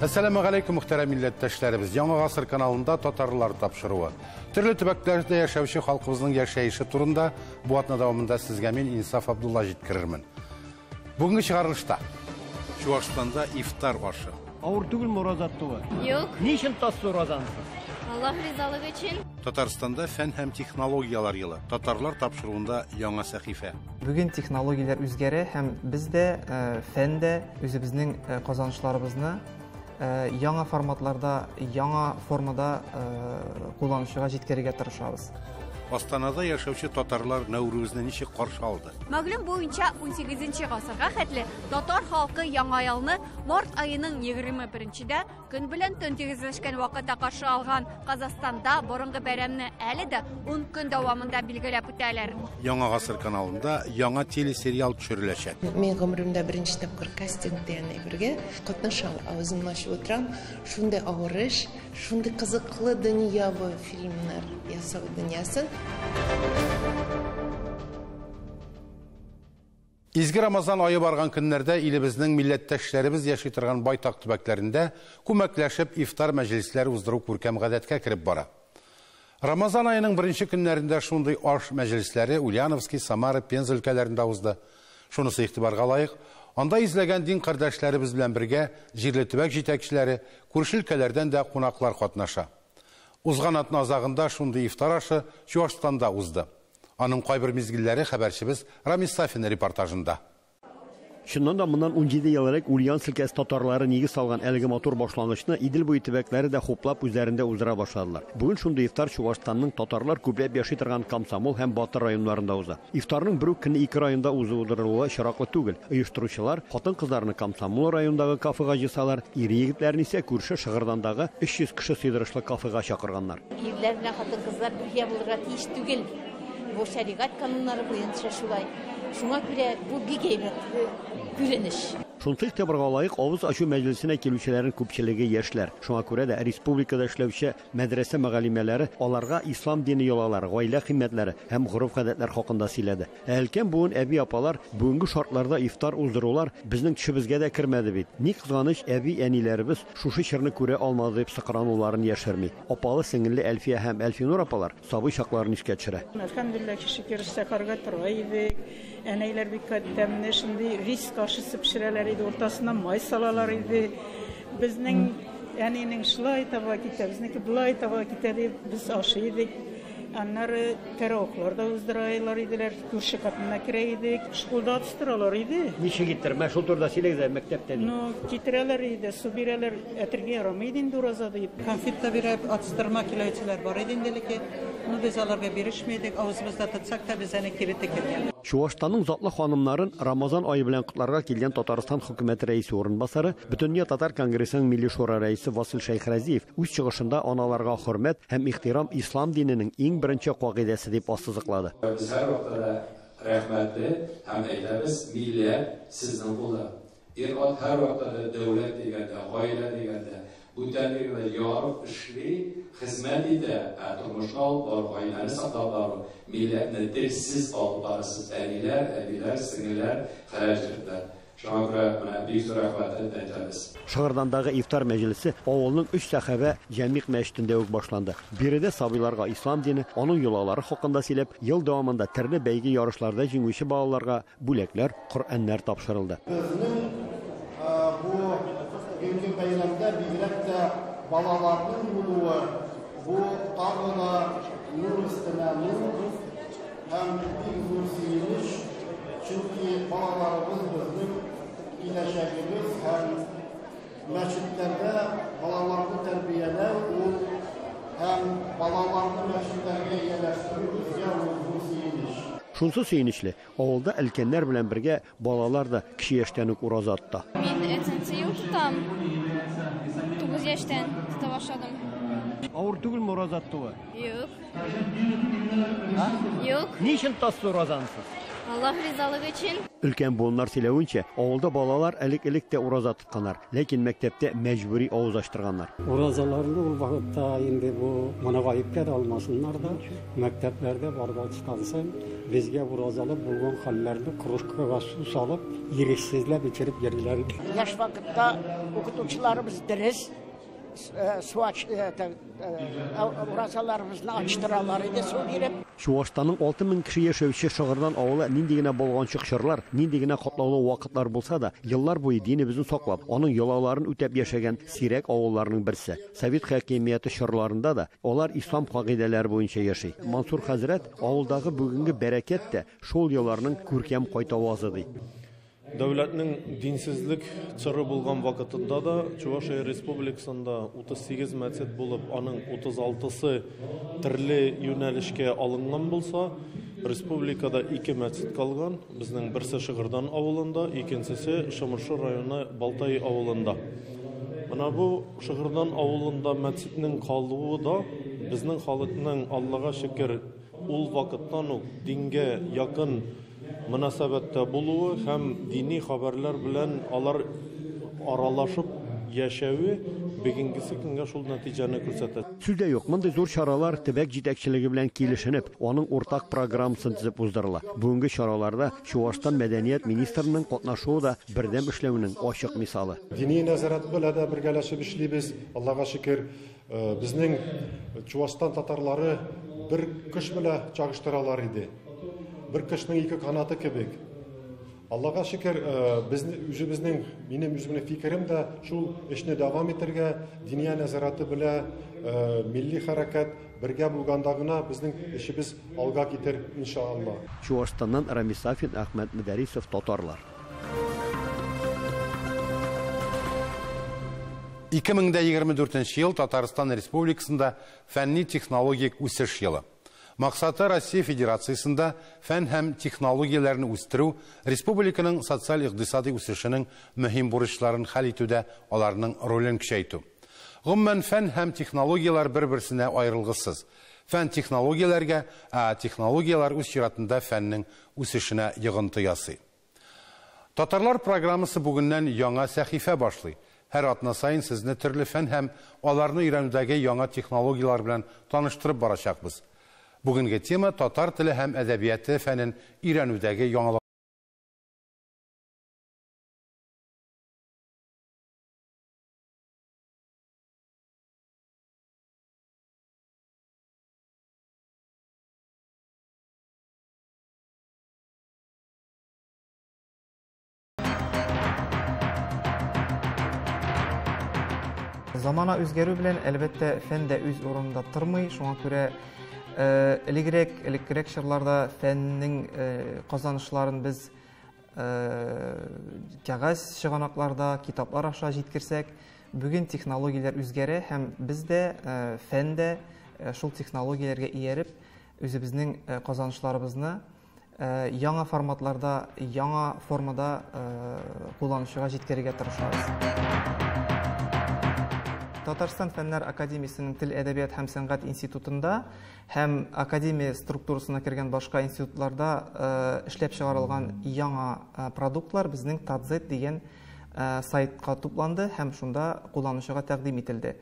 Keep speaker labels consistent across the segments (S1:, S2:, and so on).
S1: Assalamu alaikum muhterem millettaşlarımız. Яңа Гасыр kanalında Tatarlar tapşırığı. Türlü төбәкләрдә яшәүче халкыбызның яшәеше турында бу атна дәвамында сезгә мин Инсаф Абдулла җиткерермен. Бүгенге чыгарылышта Чувашстанда ифтар ашы.
S2: Авыр түгел муразаттыгы?
S3: Юк.
S2: Ни өчен тассыз уразансыз?
S3: Аллаһ ризалыгы өчен.
S1: Татарстанда фән һәм технологиялар елы. Татарлар тапшыруында яңа сәхифә.
S4: Бүген технологиялар үзгәрә һәм без дә фәндә үзебезнең казанышларыбызны яңа форматларда, яңа формада кулланышыга җиткерергә тырышабыз.
S1: Астанада яшәүче татарлар Нәүрүзне ничек каршы алды?
S5: Мәгълүм буенча 18 гасырга хәтле татар халкы Яңа елны март аеның 21-дә көн белән төн тигезләшкән вакытта каршы алган. Казахстанда борынгы бәйрәмне әле дә 10 көн дәвамында билгеләп үтәләр.
S1: Яңа Гасыр каналында яңа телесериал төшереләчәк.
S6: Мен гомеремдә беренче тапкыр кастингда бергә катнашам. Авызымны ачып утырам. Шундый авыр эш, шундый кызыклы дөнья бу фильмнар ясау дөньясын.
S1: Изге Рамазан айы барган көннәрдә илебезнең милләттәшләребез яши торган байтак төбәкләрендә күмәкләшеп ифтар мәҗлесләре уздыру күркәм гадәткә кирип бара. Рамазан аеның беренче көннәрендә шундый аш мәҗлесләре Ульяновский, Самара, Пенза өлкәләрендә узды. Шунысы игътибарга лаек. Анда изләгән дин кардәшләребез белән бергә җирле төбәк җитәкчеләре, күрше өлкәләрдән дә кунаклар катнаша. Узган атна азагында шундый ифтар ашы Чувашстанда узды. Аның кайбер мизгилләре хәбәрчебез Рамис Сафин репортажында.
S2: Шуннан да моннан 17 ел элек Ульяновск өлкәсе татарлары нигез салган әлеге матур башлангычны Идел буе төбәкләре дә хуплап үзләрендә уздыра башладылар. Бүген шундый ифтар Чувашстанның татарлар күпләп яши торган Комсомол һәм Батыр районнарында уза. Ифтарның бер көнне 2 районда уздырылуы шараклы түгел. Оештыручылар хатын-кызларны Комсомол районындагы кафега җыйсалар, ир-егетләрне исә күрше Шыгырдандагы 300 кеше сыйдырышлы кафега чакырганнар.
S5: Ирләр белән хатын-кызлар бергә булырга тиеш түгел. Бу шәригать кануннары буенча шулай. Шуңа күрә бу бик әйбәт күренеш.
S2: Шунда игътибарга лаек авыз ачу мәҗлесенә килүчеләрнең күпчелеге яшьләр. Шуңа күрә дә республикада эшләүче мәдрәсә мөгаллимәләре аларга ислам дине йолалары, гаилә кыйммәтләре һәм гореф-гадәтләр хакында сөйләде. Әлкән буын әби апалар бүгенге шартларда ифтар уздырулар безнең төшебезгә дә кермәде бит. Ни кызганыч, әби әниләребез шушы чорны күрә алмады дип сыкрануларын яшерми. Апалы сеңелле Әлфия һәм Әлфинур апалар сабый чакларын искә төшерә.
S7: Elhamdülillah şükür sekarga turaydık. Eneyler bir kaddemne şimdi risk aşısı pişireler idi. Ortasından may salalar idi. Bizning enenin şılay tava gitti. Bizniki bulay tava gitti. Biz aşıydık. Anları teravuklarda uzdıraylar idiler. Kürşü katına kireydik. Şkulda atıştıralar idi.
S2: Ниче гиттер? Шул турда сөйләгез мәктәптә.
S7: No getireler idi. Su bireler etirge yaramaydı indi urazada. Konfitta birep atıştırma kilayçılar var idi. Ну biz alarga birişmeydik. Ağzımızda tutsak da bizene kiriti kirgen.
S2: Чувашстанның затлы ханымнарын Рамазан айы белән котларга килгән Татарстан хөкүмәте рәисе орынбасары, Бөтендөнья татар конгрессының милли шура рәисе Васил Шәйхразиев үз чыгышында аналарга хөрмәт һәм ихтирам ислам диненең иң беренче кагыйдәсе дип ассызыклады.
S8: Без һәр вакытта рәхмәтле һәм әйтәбез, милләт сезнең кулда. Ир-ат һәр вакытта дәүләт дигәндә, гаилә дигәндә бүтәнлегенә ярып эшли, хезмәт итә, тормышны алып, гаиләне саклап бару, милләтне телсез алып барасыз, әниләр, әбиләр, сеңелләр, хәрәҗәтләр. Шуңа күрә менә бик зур рәхмәт әйтәбез.
S2: Шыгырдандагы ифтар мәҗлесе авылның 3 сәхабә җәмигъ мәчетендә үк башланды. Биредә сабыйларга ислам дине, аның юлалары хакында сөйләп, ел дәвамында төрле бәйге ярышларда җиңүче балаларга бүләкләр, Коръәннәр тапшырылды.
S9: Bugünkü bayramda birlikte balaların bulduğu bu tarlada nur üstüne nur hem bir zursiymiş çünkü balalarımız bizim iyileşebiliriz hem meçhitlerde balalarını terbiyeler hem balalarını meçhitlerde yerleştiririz ya zursiymiş.
S2: Шунсы сөйнечле, авылда өлкәннәр белән бергә балалар да кичә яшьтән үк ураза атты.
S3: Мин 3 ел тутам. 9 яшьтән тута башладым.
S2: Авыр түгел ураза аттыгы?
S3: Юк. Юк.
S2: Ни өчен тассыз уразансыз?
S3: Аллах ризалыгы өчен.
S2: Өлкән буыннар сөйләвенчә, авылда балалар элек-элек тә ураза тотканнар, ләкин мәктәптә мәҗбүри авыз ачтырганнар.
S10: Уразаларны ул вакытта инде бу моны гаепкә алмасыннар да, мәктәпләрдә барып тотылсын, безгә уразалы булган хәлләрне кружкага су салып, ирексезләп içереп йөриләр.
S11: Яш вакытта укытучыларыбыз дөрес уразаларыбызны ачтыралар иде, су биреп.
S2: Чуашстанның 6000 кеше яшәүче Шыгырдан авылы нинди генә болганчык чырлар, нинди генә катлаулы вакытлар булса да, еллар буе динебезне саклап, аның йолаларын үтәп яшәгән сирәк авылларның берсе. Совет хакимияте чорларында да алар ислам кагыйдәләре буенча яши. Мансур хәзрәт авылдагы бүгенге бәрәкәт тә шул елларның күркәм кайтавазы ди.
S12: Дәүләтнең динсезлек чоры булган вакытында да Чувашия Республикасында 38 мәчет булып, аның 36-сы төрле юнәлешкә алынган булса, республикада 2 мәчет калган. Безнең берсе Шыгырдан авылында, икенчесе Шымыршы районы Балтай авылында. Менә бу Шыгырдан авылында мәчетнең калуы да безнең халыкның Аллага шөкер ул вакыттан ук дингә якын мөнәсәбәттә булуы һәм дини хәбәрләр белән алар аралашып яшәүе бүгенгесе көнгә шул нәтиҗәне күрсәтә.
S2: Сүздә юк, мондый зур чаралар төбәк җитәкчелеге белән килешенеп, аның уртак программасын төзеп уздырыла. Бүгенге чараларда Чуашстан мәдәният министрының катнашуы да бердәм эшләүнең ачык мисалы.
S13: Дини нәзарәт белән дә бергәләшеп эшлибез. Аллага шөкер, безнең Чуашстан татарлары бер көч белән чагыштыралар иде. Bir kışның iki kanatı kebek. Allah'a şükür özümüzün, benim özümün fikrim de şu işini devam ettirge, dünya nazaratı bile milli hareket birge bulgandağına bizning işimiz alga gider inşallah.
S2: Çuvaşstan'dan Ramisafin Ahmet Müderisov Tatarlar.
S1: 2024 yıl Tataristan Respublikasında fənni texnologik үсеш yılı. Мақсаты Россия Федерациясында фән һәм технологияләрне үстерү, республиканың социаль-икътисади үсешенең мөһим бурычларын хәл итүдә аларның ролен көчәйтү. Гомумән фән һәм технологиялар бер-берсенә аерылгысыз. Фән технологияләргә, технологиялар үз чиратында фәннең үсешенә йогынты ясый. Татарлар программасы бүгеннән яңа сәхифә башлый. Һәр атна сайын сезне төрле фән һәм аларны өйрәнүдәге яңа технологиялар белән таныштырып барачакбыз. Бүгенге тема татар теле һәм әдәбияты фәнен өйрәнүдәге яңалык.
S4: Замана үзгәрү белән әлбәттә фән дә үз урынында тормый, шуңа күрә Элегрәк чырларда фәннең казанышларын без кәгазь чыганакларда, китаплар аша җиткерсәк, бүген технологияләр үзгәрә һәм без дә фән дә шул технологияләргә ияреп, үзебезнең казанышларыбызны яңа форматларда, яңа формада кулланучыга җиткерергә тырышабыз. Татарстан Фәннәр Академиясының Тел, әдәбият һәм сәнгать институтында һәм академия структурасына кергән башка институтларда эшләп чыгарылган яңа продуктлар безнең Тадзет дигән сайтка тупланды һәм шунда кулланучыга тәкъдим ителде.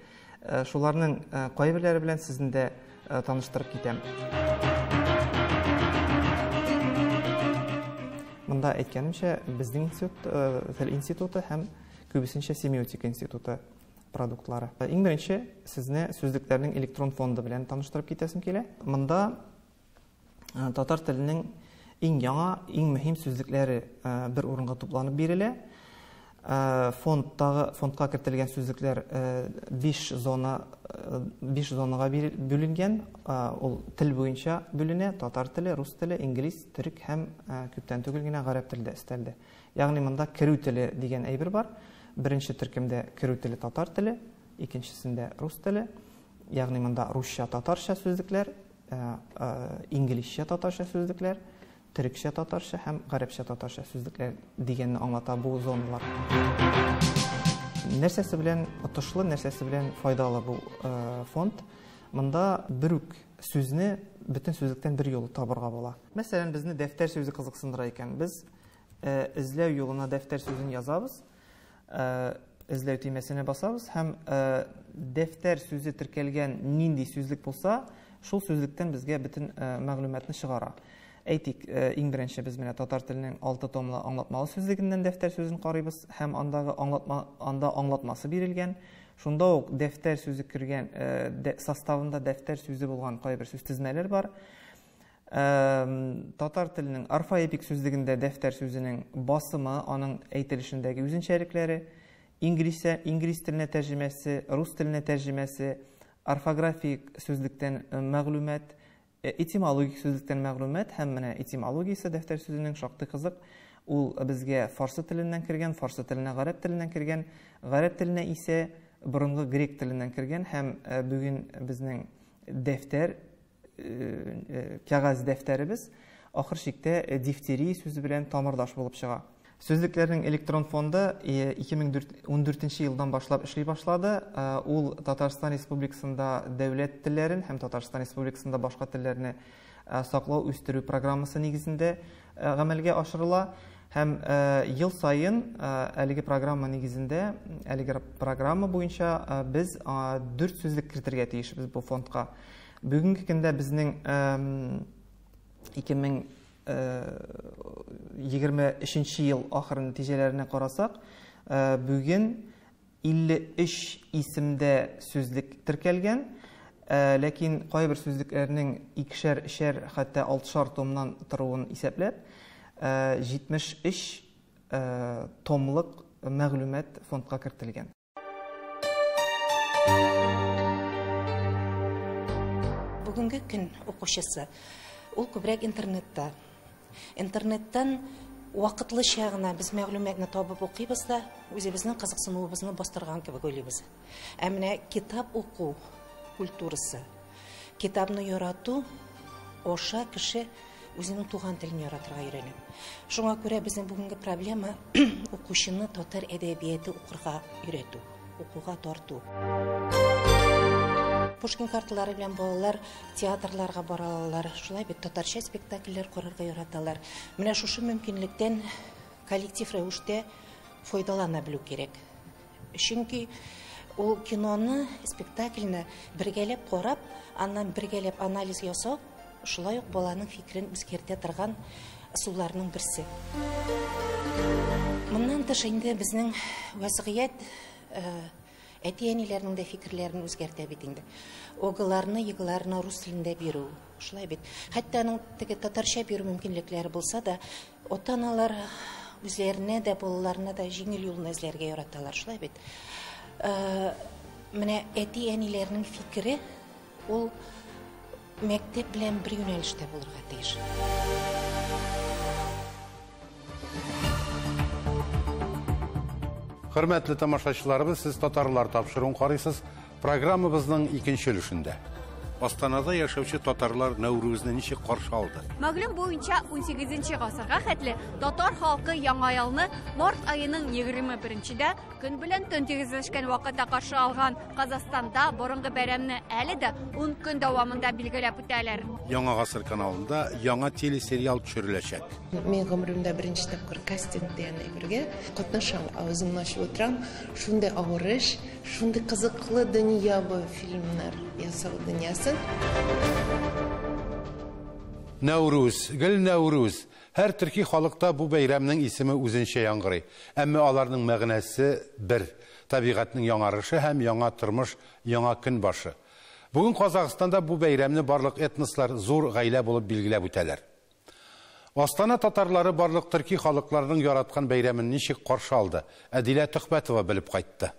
S4: Шуларның кайберләре белән сезне дә таныштырып китәм. Монда әйткәнемчә, безнең Тел институты һәм күбесенчә Семиотика институты продуктлары. Иң беренче сезне сүзлекләрнең электрон фонды белән таныштырып китәсем килә. Монда татар теленең иң яңа, иң мөһим сүзлекләре бер урынга тупланып бирелә. Фондка кертелгән сүзлекләр 5 зонага бүленгән. Ул тел буенча бүленә: татар теле, рус теле, инглиз, төрек һәм күптән түгел генә гарәп теле дә өстәлде. Ягъни монда керү теле дигән әйбер бар. Birinci төркемдә керү теле татар теле, икенчесендә рус теле. Ягъни монда русча, татарча сүзлекләр, инглизчә, татарча сүзлекләр, төрекчә, татарча һәм гарәпчә, татарча сүзлекләр дигәнне аңлата бу зоналар. Нәрсәсе белән отышлы, нәрсәсе белән файдалы бу фонд? Монда бер үк сүзне бөтен сүзлектән бер юлы табырга була. Мәсәлән, безне дәфтәр сүзе кызыксындыра икән. Без эзләү юлына дәфтәр сүзен язабыз, эзләү төймәсенә басабыз һәм дәфтәр сүзе теркәлгән нинди сүзлек булса, шул сүзлектән безгә бөтен мәгълүматны чыгара. Әйтик, иң беренче без менә татар теленең 6 томлы аңлатмалы сүзлегеннән дәфтәр сүзен карыйбыз һәм анда аңлатмасы бирелгән. Шунда ук дәфтәр сүзе кергән составында дәфтәр сүзе булган кайбер сүз тезмәләр бар. Татар теленең орфоэпик сүзлегендә дәфтәр сүзенең басымы, аның әйтелешендәге үзенчәлекләре, инглиз теленә тәрҗемәсе, рус теленә тәрҗемәсе, орфографик сүзлектән мәгълүмат, этимологик сүзлектән мәгълүмат һәм менә этимологиясе дәфтәр сүзенең шактый кызык. Ул безгә фарсы теленнән кергән, фарсы теленә гарәп теленнән кергән, гарәп теленә исә борынгы грек теленнән кергән һәм бүген безнең дәфтәр, кәгазь дәфтәребез ахыр чиктә дифтерия сүзе белән тамырдаш булып чыга. Сүзлекләрнең электрон фонды 2014 елдан башлап эшли башлады. Ул Татарстан Республикасында дәүләт телләрен һәм Татарстан Республикасында башка телләрне саклау, үстерү программасы нигезендә гамәлгә ашырыла. Һәм ел сайын әлеге программа нигезендә, әлеге программа буенча без 4 сүзлек кертергә тиешбез бу фондка. Бүгенге көндә безнең 2023 ел ахыр нәтиҗәләренә карасак, бүген 53 исемдә сүзлек теркәлгән, ләкин кайбер сүзлекләрнең 2-3, хәтта 6 томнан торуын исәпләп, 73 томлык мәгълүмат фондка кертелгән.
S6: Бүгенге көн укучысы ул күбрәк интернетта. Интернеттан вакытлыча гына без мәгълүматны табып укыйбыз да, үзебезнең кызыксынуыбызны бастырган кебек уйлыйбыз. Ә менә китап уку культурасы, китапны ярату, оша кеше үзенең туган телен яратырга өйрәнә. Шуңа күрә безнең бүгенге проблема укучыны татар әдәбияты укырга өйрәтү, укуга тарту. Пушкин карталары белән балалар театрларга баралар, шулай бит татарча спектакльләр карарга яраталар. Менә шушы мөмкинлектән коллектив рәвештә файдалана белү кирәк. Чөнки ул киноны, спектакльне бергәләп карап, аннан бергәләп анализ ясау, шулай ук баланың фикерен үзгәртә торган суларның берсе. Моннан тыш инде безнең вазгыять әти-әниләрнең дә фикерләрен үзгәртә бит инде. Огыларны, йыгыларны рус телендә бирү, шулай бит. Хәтта аның теге татарча бирү мөмкинлекләре булса да, ата-аналар үзләренә дә, балаларына да җиңел юлны эзләргә яраталар, шулай бит. Менә әти-әниләрнең фикере ул мәктәп белән бер юнәлештә булырга тиеш.
S1: Хөрмәтле тамашачыларыбыз, сез татарлар тапшыруын карыйсыз. Программабызның икенче өлешендә. Астанада яшәүче татарлар Нәүрүзне ничек каршы алды?
S5: Мәгълүм буенча 18 гасырга хәтле татар халкы Яңа елны март аеның 21-дә көн белән төн тигезләшкән вакытта каршы алган. Казакстанда борынгы бәйрәмне әле дә 10 көн дәвамында билгеләп үтәләр.
S1: Яңа гасыр каналында яңа телесериал төшереләчәк.
S6: Мен гомеремдә беренче тапкыр кастингда әйбергә катнашам, авызымны ачып утырам. Шундый авыр эш, шундый кызыклы дөнья бу фильмнар ясау дөньясын.
S1: Нәүрүз, гел Нәүрүз. Һәр төрки халыкта бу бәйрәмнең исеме үзенчә яңгырый. Әмма аларның мәгънәсе бер. Табигатьнең яңарышы һәм яңа тормыш, яңа көн башы. Бүген Казакстанда бу бәйрәмне барлык этнослар зур гаилә булып билгеләп үтәләр. Астана татарлары барлык төрки халыкларының яраткан бәйрәмен ничек каршы алды? Әдилә Төхбәтова белеп кайтты.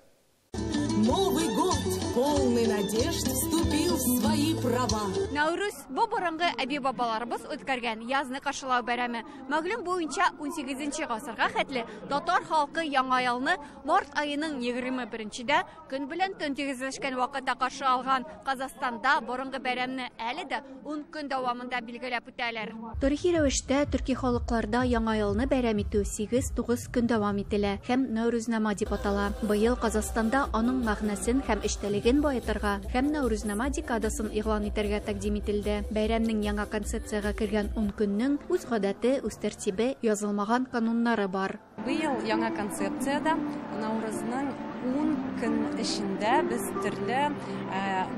S14: Новый год, полный надежд, вступил в свои права.
S5: Нәүрүз бу борынгы әби-бабаларыбыз үткәргән язны каршылау бәйрәме. Мәгълүм буенча 18 гасырга хәтле татар халкы Яңа елны март аеның 21-дә көн белән төн тигезләшкән вакытта каршы алган. Казакстанда борынгы бәйрәмне әле дә 10 көн дәвамында билгеләп үтәләр.
S15: Тарихи рәвештә төрки халыкларда Яңа елны бәйрәм итү 8-9 көн дәвам ителә һәм Нәүрүзнама дип атала. Быел Казакстанда аның мәгънәсен һәм эчтәлеген баетырга һәм Нәүрүзнама декадасын игълан итәргә тәкъдим ителде. Бәйрәмнең яңа концепцияга кергән 10 көннең үз гадәте, үз тәртибе, язылмаган кануннары бар.
S16: Быел яңа концепцияда Наурызның 10 көн эчендә без төрле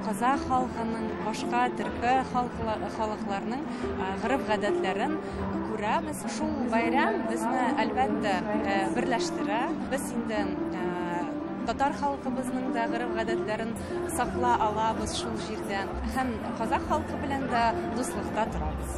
S16: казах халкының, башка төрке халыкларның гореф-гадәтләрен күрәбез. Шул бәйрәм безне әлбәттә берләштерә. Без инде татар халкыбызның да гореф-гадәтләрен сакла алабыз шул җирдә. Һәм казах халкы белән дә дуслыкта торабыз.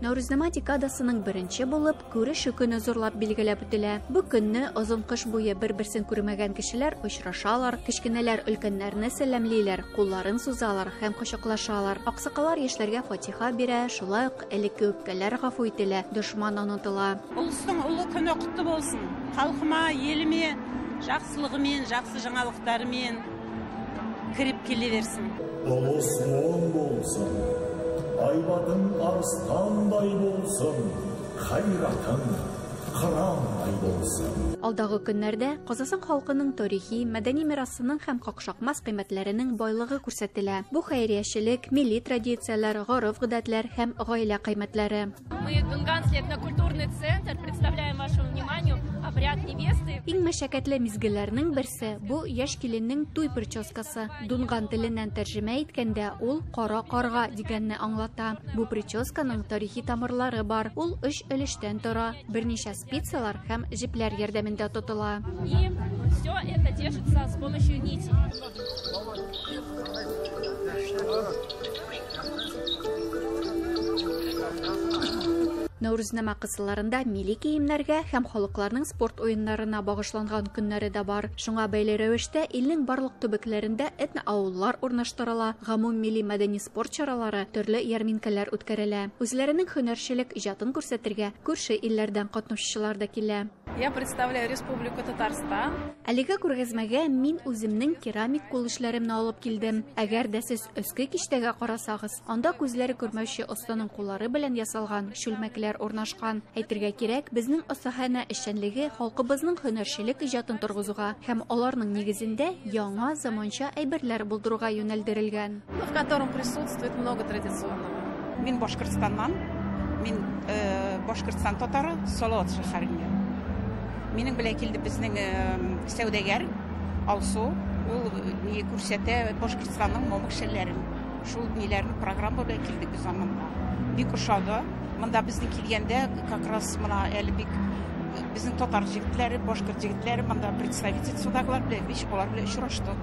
S15: Наурызнама декадасының беренче булып күреш көне зурлап билгеләп үтелә. Бу көнне озын кыш буе бер-берсен күрмәгән кешеләр очрашалар, кечкенәләр өлкәннәрне сәламлиләр, кулларын сузалар һәм кочаклашалар. Аксакалар яшьләргә фатиха бирә, шулай ук элекке үпкәләр гафу ителә, дошман онытыла.
S17: Улыстың улы көне кутлы булсын. Халкыма, елиме жақсылыгымен, жақсы жаңалыктарымен кирип келе берсин.
S18: Улус мол болсын. Айбадың арыстандай болсын, хайратың қырандай болсын.
S15: Алдагы көннәрдә Казакстан халкының тарихи, мәдәни мирасының һәм какшакмас кыйммәтләренең байлыгы күрсәтелә. Бу хәйриячелек, милли традицияләр, гореф-гадәтләр һәм гаилә кыйммәтләре.
S19: Мы Дунганский этнокультурный центр представляем вашему вниманию обряд невесты.
S15: Иң мәшәкатьле мизгелләрнең берсе бу яшь киленнең туй прическасы. Дунган теленнән тәрҗемә иткәндә ул кара карга дигәнне аңлата. Бу прическаның тарихи тамырлары бар. Ул 3 өлештән тора. Берничә спицалар һәм җепләр ярдәмендә тотыла.
S19: И все это держится с помощью нитей.
S15: Наурызнама кысаларында милли киемнәргә һәм халыкларның спорт уеннарына багышланган көннәре дә бар. Шуңа бәйле рәвештә илнең барлык төбәкләрендә этно-авыллар урнаштырыла, гомум милли мәдәни спорт чаралары, төрле ярминкәләр үткәрелә. Үзләренең һөнәрчелек иҗатын күрсәтергә күрше илләрдән катнашучылар да килә.
S16: Я представляю Республику Татарстан.
S15: Әлегә күргәзмәгә мин үземнең керамик кул эшләремне алып килдем. Әгәр дә сез өске киштәгә карасагыз, анда күзләре күрмәүче останың куллары белән ясалган шүлмәкләр урнашкан. Әйтергә кирәк, безнең остахана эшчәнлеге халкыбызның һөнәрчелек иҗатын торгызуга һәм аларның нигезендә яңа заманча әйберләр булдыруга юнәлдерелгән.
S16: В котором присутствует много традиционного.
S11: Мин Башкортстаннан, мин Башкортстан татары, Салават шәһәреннән. Минем белән килде безнең сәүдәгәр Алсу, ул ни күрсәтә Башкортстанның мамыкшәләрен. Шул ниләрне программа белән килдек без анда. Бик ошады. Монда безнең килгәндә как раз мына әле бик безнең татар җегетләре, башкорт җегетләре монда представительстводагылар белән биш алар белән очрашты.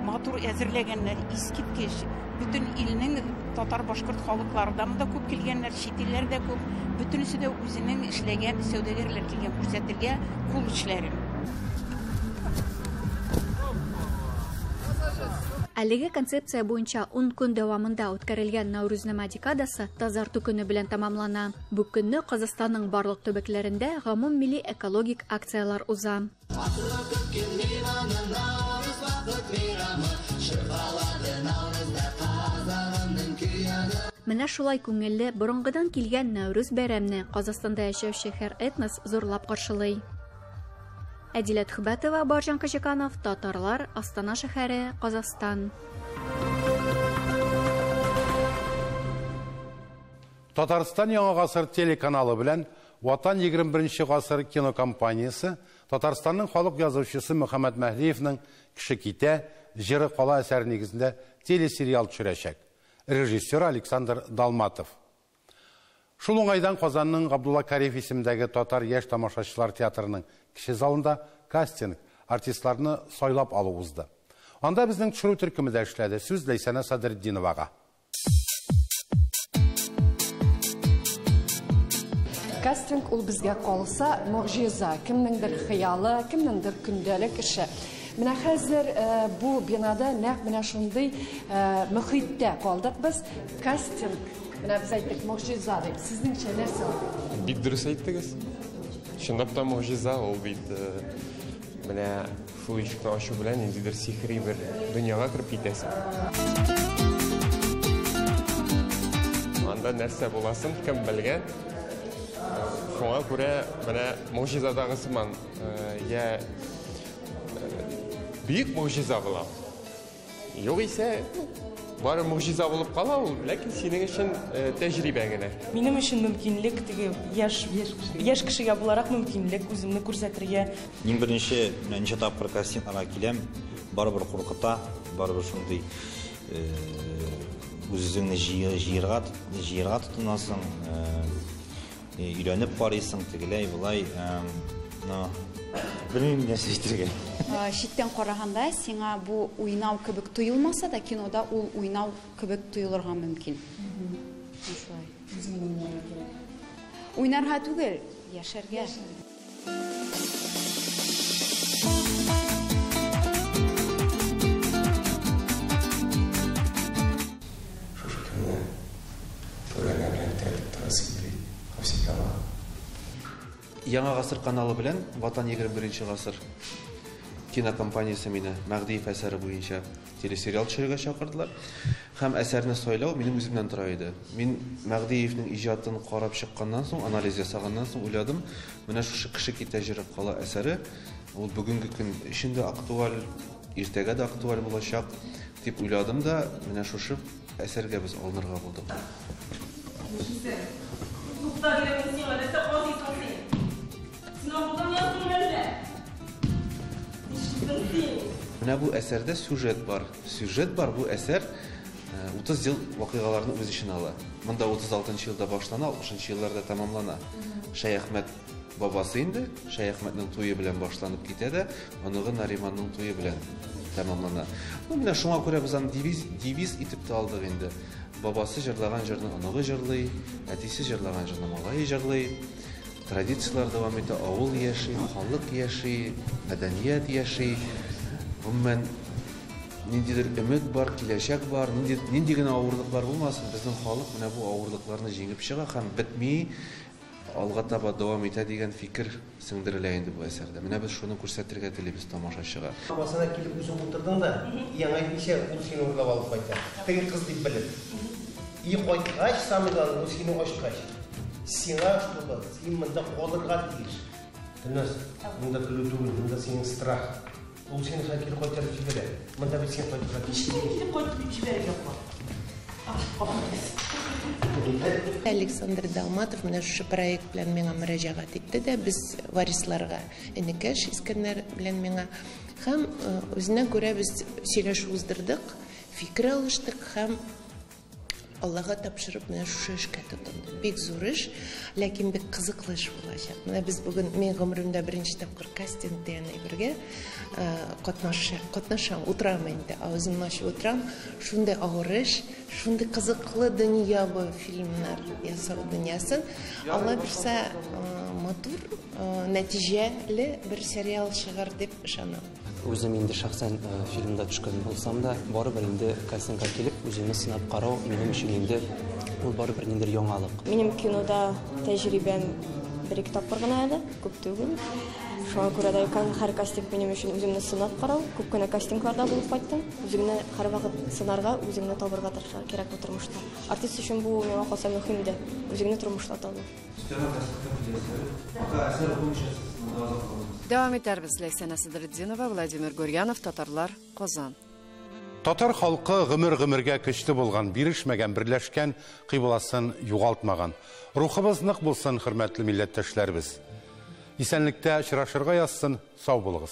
S11: Матур әзерләгәннәр, искиткеч, бүтән илнең татар башкорт халыклардан да күп килгәннәр, чит илләрдә күп, бүтәнесе дә үзенең эшләгән сәүдәгәрләр килгән күрсәтергә кул эшләре.
S15: Әлеге концепция буенча 10 көн дәвамында үткәрелгән Наурызнама декадасы тазарту көне белән тамамлана. Бу көнне Казакстанның барлык төбәкләрендә гомум милли экологик акциялар уза. Менә шулай күңелле борынгыдан килгән Наурыз бәйрәмне Казакстанда яшәүче һәр этнос зурлап каршылый. Әдиләт Хубатова, Баржан Кажиканов, Татарлар, Астана шәһәре, Казакстан.
S1: Татарстан Яңа гасыр телеканалы белән Ватан 21 гасыр кинокомпаниясе Татарстанның халык язучысы Мөхәммәд Мәһдиевнең Кеше китә, җыры кала әсәре нигезендә телесериал төшерәчәк. Режиссер Александр Далматов. Шул уңайдан Казанның Габдулла Кариев исемендәге татар яшь тамашачылар театрының кеше залында кастинг артистларны сайлап алу узды. Анда безнең төшерү төркеме дә эшләде. Сүз Ләйсәнә Садретдиновага.
S20: Кастинг ул безгә калса могҗиза, кемнеңдер хыялы, кемнеңдер көндәлек эше. Менә хәзер бу бинада нәкъ менә шундый мөхиттә калдык без. Кастинг менә без әйттек могҗиза дип. Сезнеңчә нәрсә ул?
S21: Бик дөрес әйттегез. Чынлап та могҗиза ул бит. Менә шул ишекне ачу белән ниндидер сихри бер дөньяга кирип китәсең. Анда нәрсә буласын кем белгән? Шуңа күрә менә могҗизадагы сыман я бик могҗиза була. Югыйсә бары могҗиза булып кала ул, ләкин синең өчен тәҗрибә генә.
S7: Минем өчен мөмкинлек теге яшь кешегә буларак мөмкинлек үземне күрсәтергә.
S22: Иң беренче ничә тапкыр кастингка киләм, барыбер куркыта, барыбер шундый үзеңне җыярга тотынасың, өйрәнеп карыйсың, тегеләй булай, белмим нәрсә әйтергә.
S23: Читтән караганда сиңа бу уйнау кебек тоелмаса да, кинода ул уйнау кебек тоелырга мөмкин. Уйнарга түгел, яшәргә.
S24: Яңа гасыр каналы белән Ватан 21 гасыр кинокомпаниясе мине Мәгъдиев әсәре буенча телесериал төшерергә чакырдылар. Һәм әсәрне сайлау минем үземнән тора иде. Мин Мәгъдиевнең иҗатын карап чыкканнан соң, анализ ясаганнан соң уйладым, менә шушы кеше китә җырып кала әсәре ул бүгенге көн өчен дә актуаль, иртәгә дә актуаль булачак дип уйладым да, менә шушы әсәргә без алынырга булдык. Менә бу әсәрдә сюжет бар. Сюжет бар, бу әсәр 30 ел вакыйгаларны үз иченә ала. Монда 36 елда башлана, 60 елларда тәмамлана. Шәйхмәт бабасы инде, Шәйхмәтнең туе белән башланып китә дә, аныгы Нариманның туе белән тәмамлана. Менә шуңа күрә без аны девиз итеп тә алдык инде. Бабасы җырлаган җырны аныгы җырлый, әтисе җырлаган җырны малае җырлый. Традициялар дәвам итә, авыл яши, халык яши, мәдәният яши. Гомумән ниндидер өмет бар, киләчәк бар, нинди генә авырлык бар булмасын, безнең халык менә бу авырлыкларны җиңеп чыга һәм бетми, алга таба дәвам итә дигән фикер сеңдерелә инде бу әсәрдә. Менә без шуны күрсәтергә телибез тамашачыга.
S25: Басына килеп үзең утырдың да, яңа кичә ул сине урлап алып кайта. Теге кыз дип белеп. И кайткач, самыдан ул сине ачкач. Сиңа шулай, син монда калырга тиеш. Төнәс, монда көлү түгел, монда синең страх. Ул сине хәкер кайтарып җибәрә. Монда бит син кайтырга тиеш. Син кайтып җибәрә
S6: Александр Далматов менә шушы проект белән миңа мөрәҗәгать итте дә, без варисларга Энекәш Искәндәр белән миңа һәм үзенә күрә без сөйләшү уздырдык, фикер алыштык һәм Аллага тапшырып менә шушы эшкә тотындым. Бик зур эш, ләкин бик кызыклы эш булачак. Менә без бүген мен гомеремдә беренче тапкыр кастингта яна бергә катнашам, утырам инде. Авызымны ачып утырам. Шундый авыр эш, шундый кызыклы дөнья бу фильмнар ясау дөньясын. Алла бирсә матур, нәтиҗәле бер сериал чыгар дип ышанам.
S26: Үзем инде шәхсән фильмда төшкән булсам да, барыбер инде кастингка килеп, үземне сынап карау минем өчен инде ул барыбер ниндидер яңалык.
S3: Минем кинода тәҗрибәм бер-ике тапкыр гына әле, күп түгел. Шуңа күрә дә һәр кастинг минем өчен үземне сынап карау, күп кенә кастингларда булып кайттым. Үзеңне һәр вакыт сынарга, үзеңне табырга тырышырга кирәк бу тормышта. Артист өчен бу миңа калса мөһим дә, үзеңне тормышта табу.
S27: Devam итәрбез. Ләйсән Асадретдинова, Владимир Гурьянов, Татарлар, Казан.
S1: Татар халкы гомер-гомергә көчле булган, бирешмәгән, берләшкән кыйбласын югалтмаган. Рухыбыз нык булсын, хөрмәтле милләттәшләребез. Исәнлектә очрашырга язсын, сау булыгыз.